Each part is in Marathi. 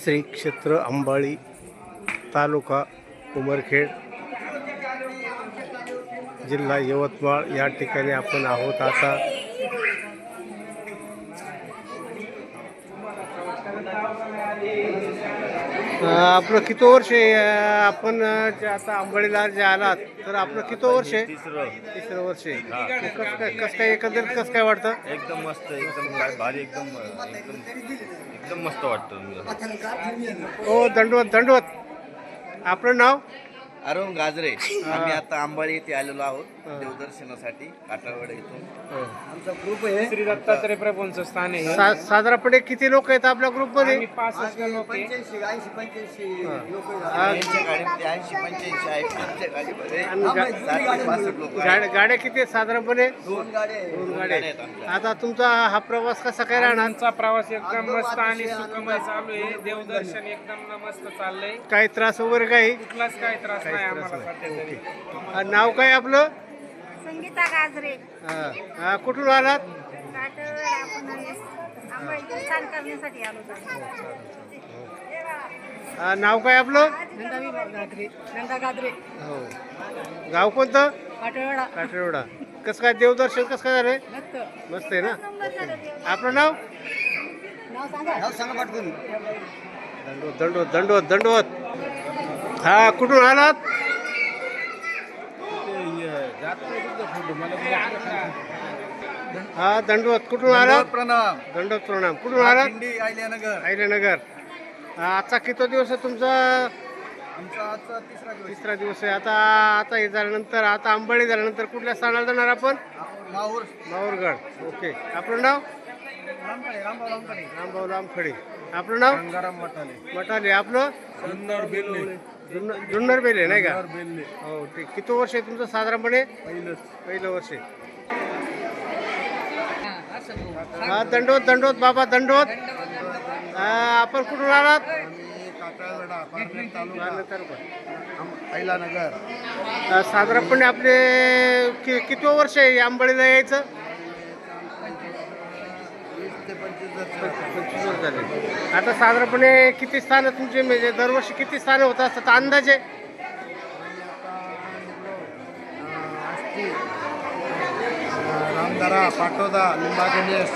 श्री क्षेत्र अंबाळी, तालुका उमरखेड, जिल्हा यवतमाळ या ठिकाणी आपण आहोत आता. आपलं किती वर्ष आहे? आपण जे आता अंबाळीला जे आलात तर आपलं किती वर्ष आहे? तिसरं वर्ष आहे. कसं काय एकंदरीत कसं काय वाटतं? एकदम मस्त, एकदम काय भारी, एकदम एकदम एकदम मस्त वाटतं. हो, दंडवत दंडवत. आपलं नाव? अरुण गाजरे. आम्ही आता अंबाळी येथे आलेलो आहोत देवदर्शनासाठी काटावड इथून. आमचा ग्रुप आहे श्री दत्तात्रय प्रभूंचं स्थान आहे. साधारणपणे किती लोक आहेत आपल्या ग्रुपमध्ये? आम्ही 65 लोक आहे. 85 लोक यांच्या गाडीमध्ये 80-85 आहेत. त्यांच्या गाडीमध्ये 60-65 लोक आहेत. गाड्या किती आहेत साधारणपणे? दोन गाड्या आहेत आमच्या. आता तुमचा हा प्रवास कसा काय राहणार? आमचा प्रवास एकदम मस्त आणि सुखमय चालू आहे. देवदर्शन एकदम मस्त चाललंय. काही त्रास वगैरे काही? कुठलाच काही त्रास नाही आम्हाला सध्या तरी. नाव काय आपलं? संगीता गाजरे. कुठून आलात? काटवड आपण आंबाडीचं स्थान करण्यासाठी आलो होतो. नाव काय आपलं? नंदा गाजरे. हो. गाव कोणतं? काटवडा. काठेवाडा. कसं काय देवदर्शन कसं काय झालंय? मस्त आहे ना. आपलं नाव? दंडवत दंडवत दंडवत दंडवत. हा, कुठून आलात? हा, दंडवत. कुठून आलात? प्रणाम. दंडवत प्रणाम. कुठून आलात? अहिल्यानगर. अहिल्यानगर. आजचा किती दिवस आहे तुमचा? आमचा आजचा तिसरा दिवस आहे. आता आता हे झाल्यानंतर, आता अंबाळी झाल्यानंतर कुठल्या स्थानाला जाणार आपण? माहूर. माहूरगड. ओके. आपलं नाव? रामभाऊ लामखडे. आपलं नाव? गंगाराम मटाले. मटाले. आपलं? जुन्नर बेले नाही का? हो, ठीक. किती वर्ष आहे तुमचं साधारणपणे? पहिलं वर्ष आहे. हा, दंडवत दंडवत बाबा, दंडवत. आपण कुठून आलात? अहिल्यानगर. साधारणपणे आपले किती वर्ष आहे आंबाळीला यायचं? 25 वर्ष झाले. आता साधारणपणे किती स्थानं तुमचे, म्हणजे दरवर्षी किती स्थानं होत असतात अंदाजे? रामदरा, पाटोदा, लिंबा गणेश,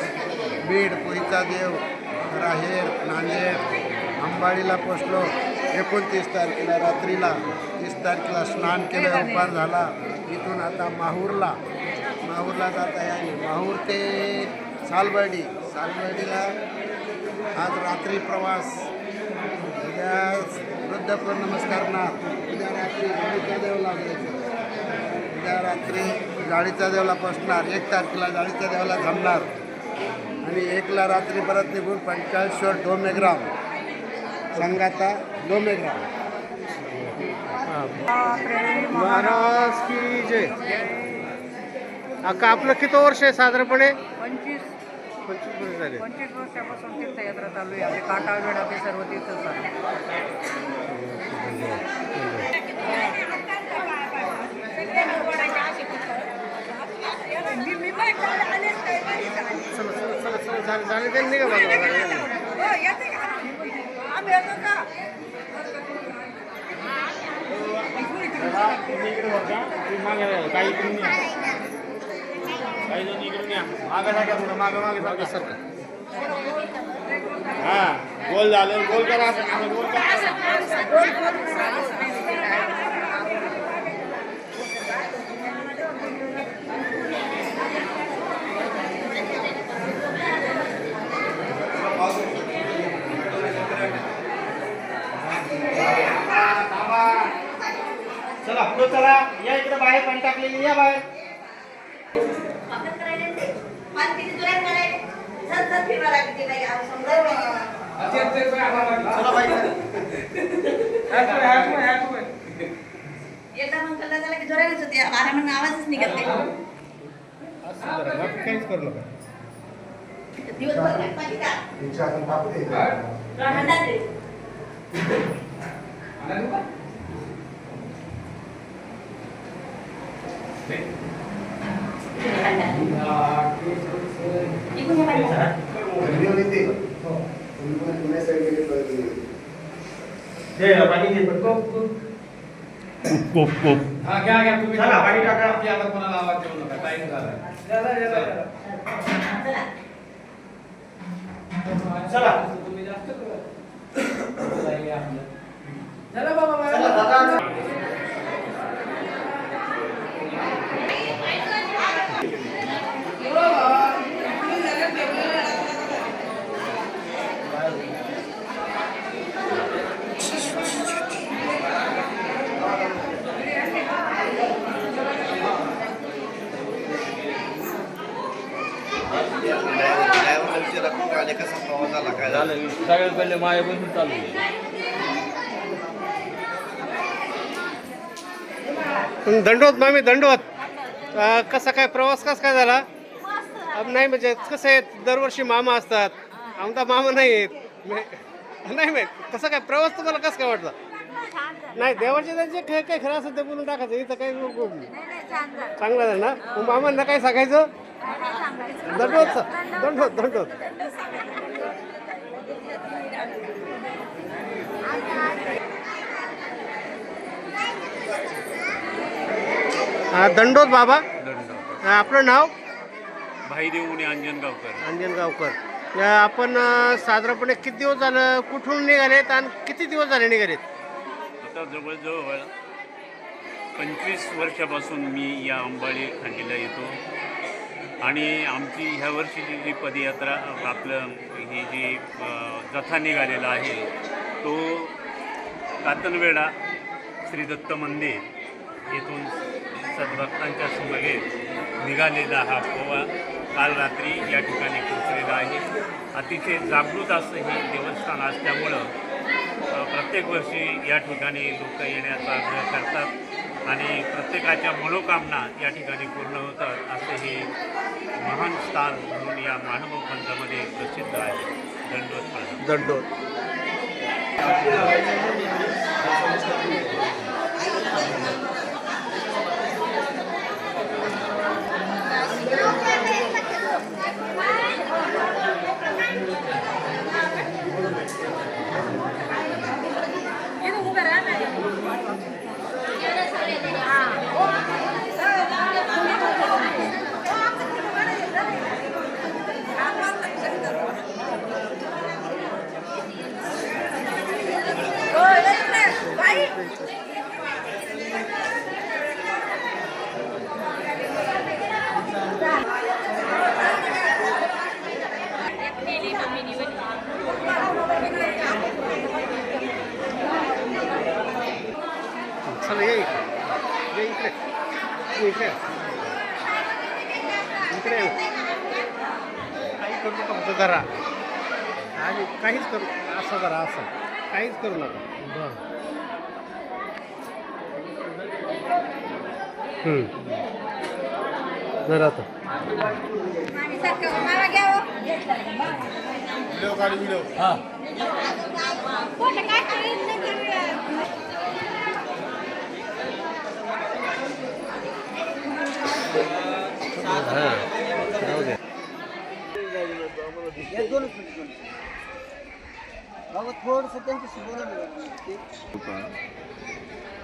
बीड, पोईचा देव, राहेर, नांदेड, अंबाळीला पोचलो 29 तारखेला रात्रीला. 30 तारखेला स्नान केलं, उपार झाला. इथून आता माहूरला जात आहे. माहूर ते सालबर्डीला आज रात्री प्रवास. उद्या वृद्धपूर नमस्कारनाथ. उद्या रात्री गाडीच्या देवला जायचं. उद्या रात्री गाडीच्या देवला पोचणार. 1 तारखेला गाडीच्या देवाला थांबणार आणि 1ला रात्री परत निघून पंचाळेश्वर डोमेग्राम, संगाता डोमेग्राम. महाराज की जय. आपलं किती वर्ष आहे साधारणपणे? 25 वर्ष झाले. वर्षापासून तीर्थयात्रा चालू आहे. आपले काटावेड आपले सर्व तीर्थस्थान. झाले त्यांनी का बघा? हा, गोल झालं. गोल करा. गोल करा. चला पुढे चला. या इकडे बाहेर पाणी टाकलेली. या बाहेर. एकदा मग कल्ला झाला की जोरानेच होते. आरामानं आवाजच निघत नाही. काहीच करू नका. दिवसभर काय पाहिजे का? हंडात रे. इकडून ये बाई. व्हिडिओ येते. पुणे साईड गेले ड्रायव्हरचे रक्कम आले कसा प्रवास झाला काय झालं सगळ्यात पहिले मायापासून चालू आहे. दंडवत मामी दंडवत. कसा काय प्रवास कसा काय झाला? नाही म्हणजे कसं आहे, दरवर्षी मामा असतात, आमचा मामा नाही आहेत. नाही माहीत कसं काय प्रवास तुम्हाला कसं काय वाटतं? नाही देवाचे त्यांचे काही खरं असेल ते बोलून टाकायचं, इथं काही चांगलं झालं ना. मग मामांना काय सांगायचं? दंडवत दंडवत दंडवत. दंडोत बाबा. आपलं नाव? भाईदेव अंजनगावकर. अंजनगावकर. आपण साधारणपणे किती दिवस झालं कुठून निघालेत आणि किती दिवस झाले निघालेत? आता जवळजवळ 25 वर्षापासून मी या अंबाळी खंडीला येतो आणि आमची ह्या वर्षीची जी पदयात्रा आपलं ही जी जथा निघालेला आहे तो कातनवेडा श्री दत्त मंदिर येथून सद्भक्तांच्या समवेत निघालेला हा पोवा काल रात्री या ठिकाणी पोचलेला आहे. अतिशय जागृत असं हे देवस्थान असल्यामुळं प्रत्येक वर्षी या ठिकाणी लोक येण्याचा आग्रह करतात आणि प्रत्येकाच्या मनोकामना या ठिकाणी पूर्ण होतात. असे हे महान स्थान म्हणून या महानुभाव पंथामध्ये प्रसिद्ध आहे. दंडोत दंडोत. चला ये इकडे इकडे इकडे इकडे काही करू नका फक्त धरा आणि काहीच करू असं धरा असं काहीच करू नका. धरा तर थोडस त्यांच्याशी बोला.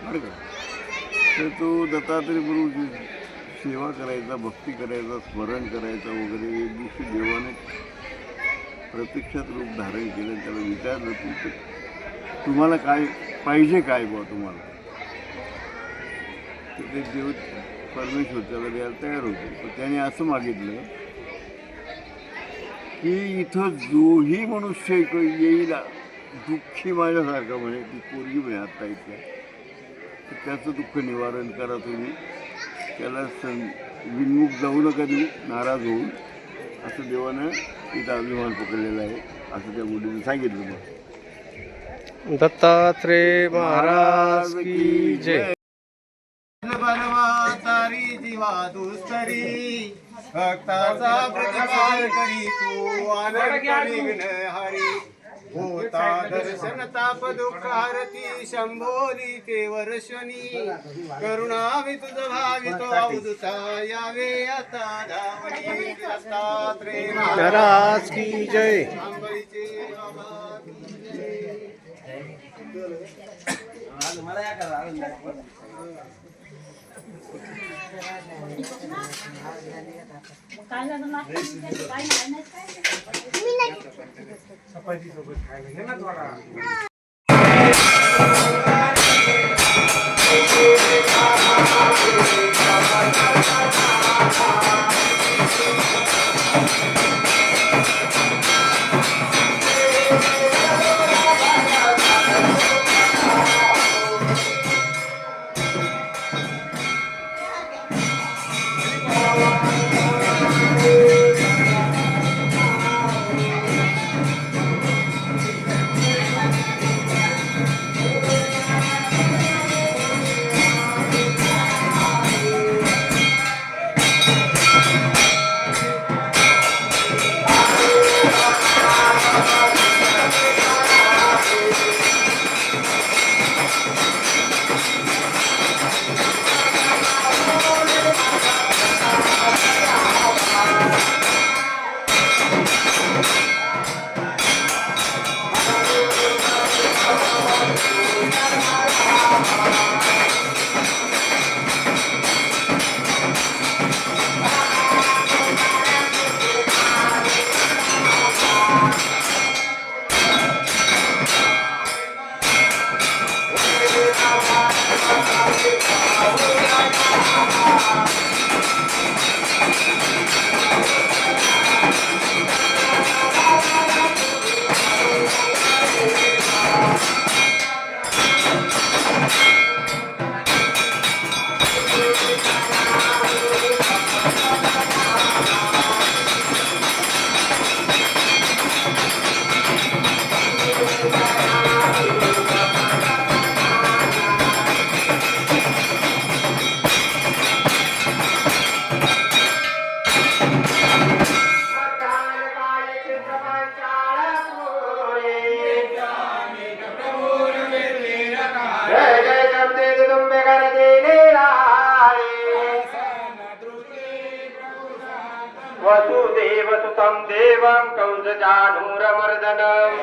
बरं का, तर तो दत्तात्रय गुरु सेवा करायचा, भक्ती करायचा, स्मरण करायचा वगैरे. एक दिवशी देवाने प्रत्यक्षात रूप धारण केलं. त्याला विचारलं की तुम्हाला काय पाहिजे, काय बुवा तुम्हाला. तर ते देव परमेश्वर त्याला द्यायला तयार होते. पण त्याने असं मागितलं की इथं जोही मनुष्य येईल दुःखी माझ्यासारखा म्हणे, ती पोरगी म्हणे आत्ता इथल्या, तर त्याचं दुःख निवारण करा तुम्ही, त्याला विन्मुख जाऊ नका देऊ, नाराज होऊन. असं देवानं इथं अभिमान पकडलेला आहे असं त्या मुलीने सांगितलं. मग दत्तात्रय महाराज की जय. तारी जीवा दुस्तरी भक्ताचा प्रतिपाल करी तू आनंद विघ्न हरी. होता दर्शन ताप दुःख हरती शंभोली ते वर्षणी. करुणा तुझ भावितो अवधूता यावे आता धावणी. दत्तात्रय महाराज की जय. आंबळीचे बाबा की जय. वसुदेव सुतं देवं कंसचाणूरमर्दनम्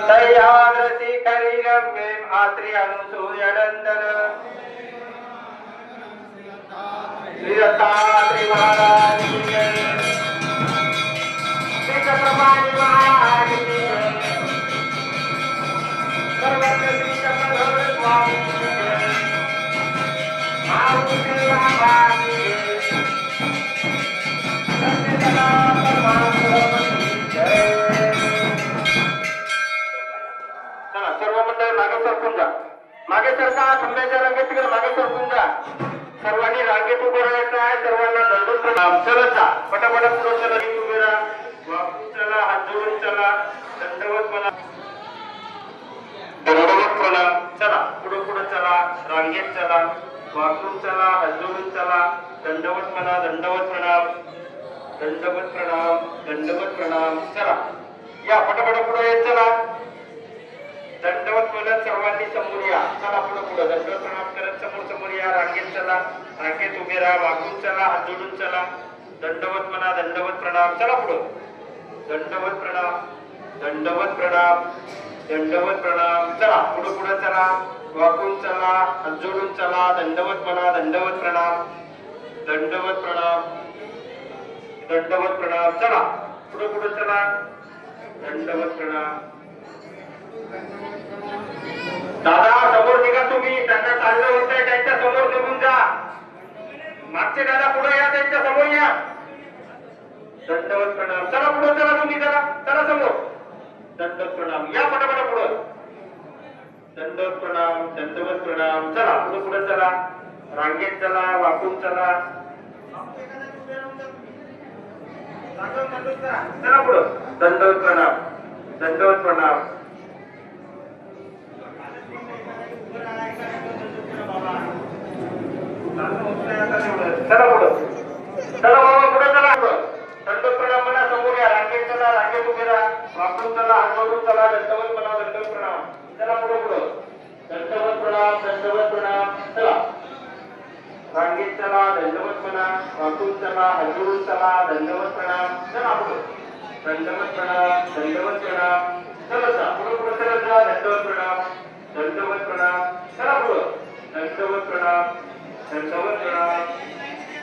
दयाद्रसी करिरम्येम् आत्रि अनुसूयनन्दन श्रीदत्तात्रेय महाराज की जय। श्री चक्रपाणि महाराज की जय। सर्वत्र श्री चक्रधर स्वामी की जय। मारुति बाबा की जय। सत्यनारायण परमात्मा की जय। चला सर्व मंडळी मागे सरकून जा. मागे सरका. थांब्याच्या रांगेत तिकडे मागे सरकून जा. सर्वांनी रांगेत उभं राहायचं आहे. सर्वांना दंडोत प्रणाम. चलत जा. पटापट पुढे चला. उभे राहा. वाकून चला. हात जोडून चला. दंडवत प्रणाम. दंडवत प्रणाम. चला पुढे पुढे चला. रांगेत चला. वाकून चला. हात जोडून चला. दंडवत म्हणा. दंडवत प्रणाम. दंडवत प्रणाम. दंडवत प्रणाम. चला या पटापट पुढे येत चला. दंडवत म्हणत सर्वांनी समोर या. चला पुढे पुढे दंडवत प्रणाम करत समोर समोर या. रांगेत चला. रांगेत उभे राहा. वाकून चला. हात जोडून चला. दंडवत म्हणा. दंडवत प्रणाम. चला पुढे. दंडवत प्रणाम. दंडवत प्रणाम. दंडवत प्रणाम. चला पुढे पुढे चला. वाकून चला. हात जोडून चला. दंडवत म्हणा. दंडवत प्रणाम. दंडवत प्रणाम. दंडवत प्रणाम. चला पुढे पुढे चला. दंडवत प्रणाम. दादा समोर निघा तुम्ही. त्यांना चाललं होतंय. त्यांच्या समोर निघून जा. मागचे दादा पुढे या. त्यांच्या समोर या. दंडवत प्रणाम. चला पुढे चला तुम्ही. चला चला समोर. दंडवत प्रणाम. या पटापटा पुढे. दंडवत प्रणाम. दंडवत प्रणाम. चला पुढे पुढे चला. रांगेत चला. वाकून चला. चला पुढे. दंडवत प्रणाम. दंडवत प्रणाम. चला पुढे. चला बाबा पुढे चला. दंडवत प्रणाम म्हणा. समोर या. रांगेत चला. रांगेत उभे राहा. वाकून चला. हात जोडून चला. दंडवत म्हणा. दंडवत प्रणाम. चला पुढे पुढे. दंडवत प्रणाम. दंडवत प्रणाम. चला रांगेत चला. दंडवत म्हणा. वाकून चला. हात जोडून चला. दंडवत प्रणाम. चला पुढे. दंडवत प्रणाम. दंडवत प्रणाम. चला जा पुढे पुढे चला जा दंडवत प्रणाम दंडवत प्रणाम चला पुढे दंडवत प्रणाम दंडवत प्रणाम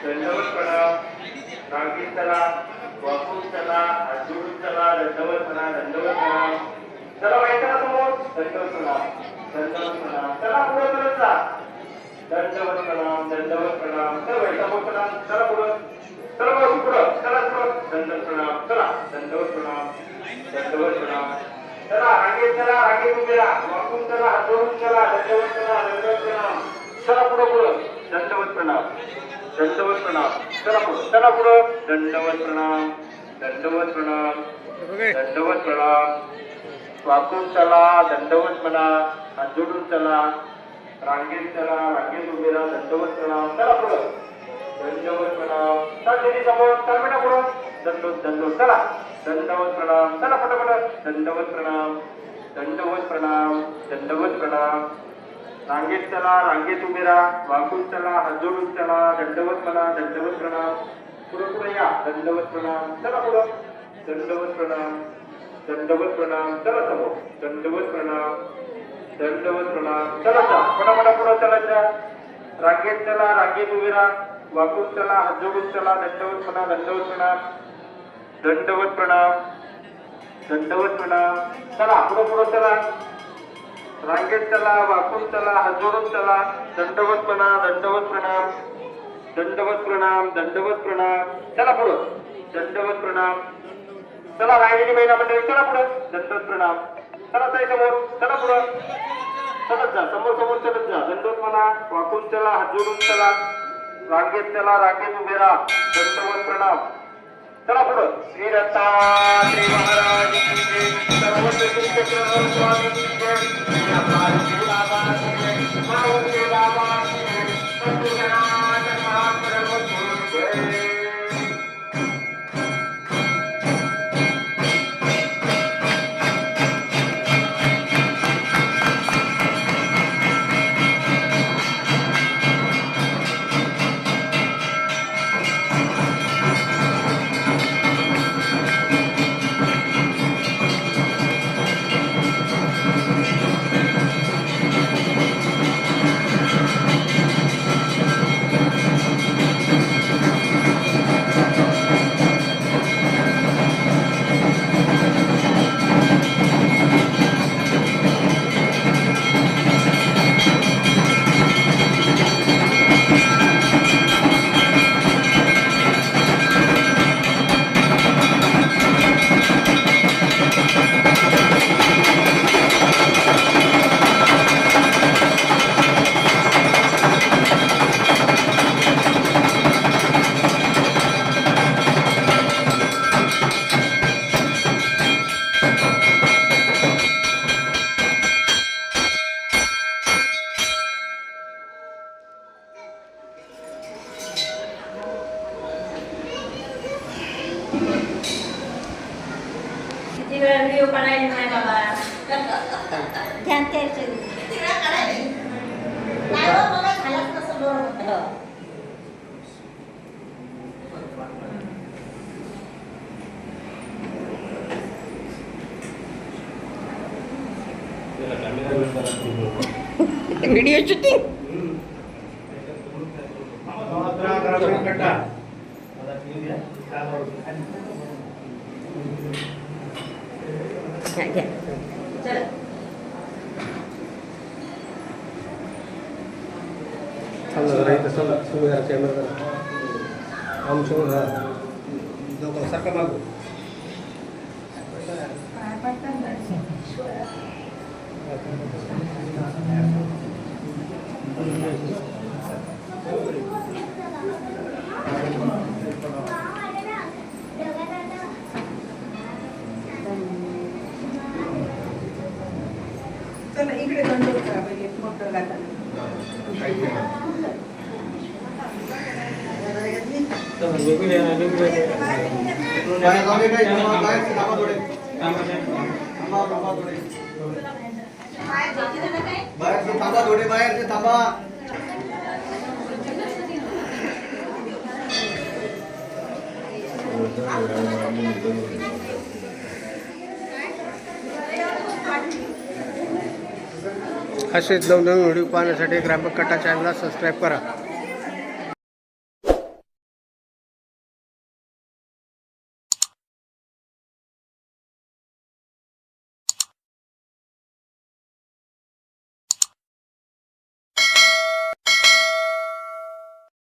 दंडवत प्रणाम रांगेत चला वाकून चला हात जोडून चला दंडवत प्रणाम चला बाई चला समोर दंडवत प्रणाम चला पुढे चलत जा दंडवत प्रणाम चला बाई समोर प्रणाम चला पुढे चला बाई पुढे चला दंडवत प्रणाम चला दंडवत प्रणाम चला रांगेत उभे राहा वाकून चला हात जोडून चला दंडवत प्रणाम चला पुढे दंडवत प्रणाम चला पुढे दंडवत प्रणाम वाकून चला दंडवत प्रणाम हात जोडून चला रांगेत उभे राहा दंडवत प्रणाम चला पुढे दंडवत प्रणाम चल दीदी समोर चल बेटा पुढे दंडवत चला दंडवत प्रणाम चला फटाफट दंडवत प्रणाम रांगेत उभे राहा वाकून चला हात जोडून चला दंडवत प्रणाम पुढे या दंडवत प्रणाम चला पुढे दंडवत प्रणाम चला समोर दंडवत प्रणाम चला जा फटाफट पुढे चला जा रांगेत उभे राहा वाकून चला हात जोडून चला दंडवत प्रणाम चला पुढे चला रांगेत चला वाकून चला हात जोडून चला दंडवत प्रणाम चला पुढे दंडवत प्रणाम चला राहिलेली महिला मंडळी चला पुढे दंडवत प्रणाम चला ताई समोर चला पुढे चलत जा समोर चलत जा दंडवत वाकून चला हात जोडून चला रांगेत उभे राहा दंडवत प्रणाम चला पुढे श्री दत्तात्रेय महाराज की जय सर्व श्रीकृष्ण स्वामी की जय बाबा की जय माऊली बाबा की जय सद्गुरुनाथ महाप्रभु की जय व्हिडिओ काढायला नाही बाबा ध्यान द्यायचं नाही हो बाबा झालंच नसं बरोबर व्हिडिओ शूटिंग सारखं मागू चला इकडे दंडवत करा पहिले मोठं गाताना बाहेर थांबा असेच नवनवीन व्हिडिओ पाहण्यासाठी ग्रामकट्टा चॅनलला सबस्क्राईब करा.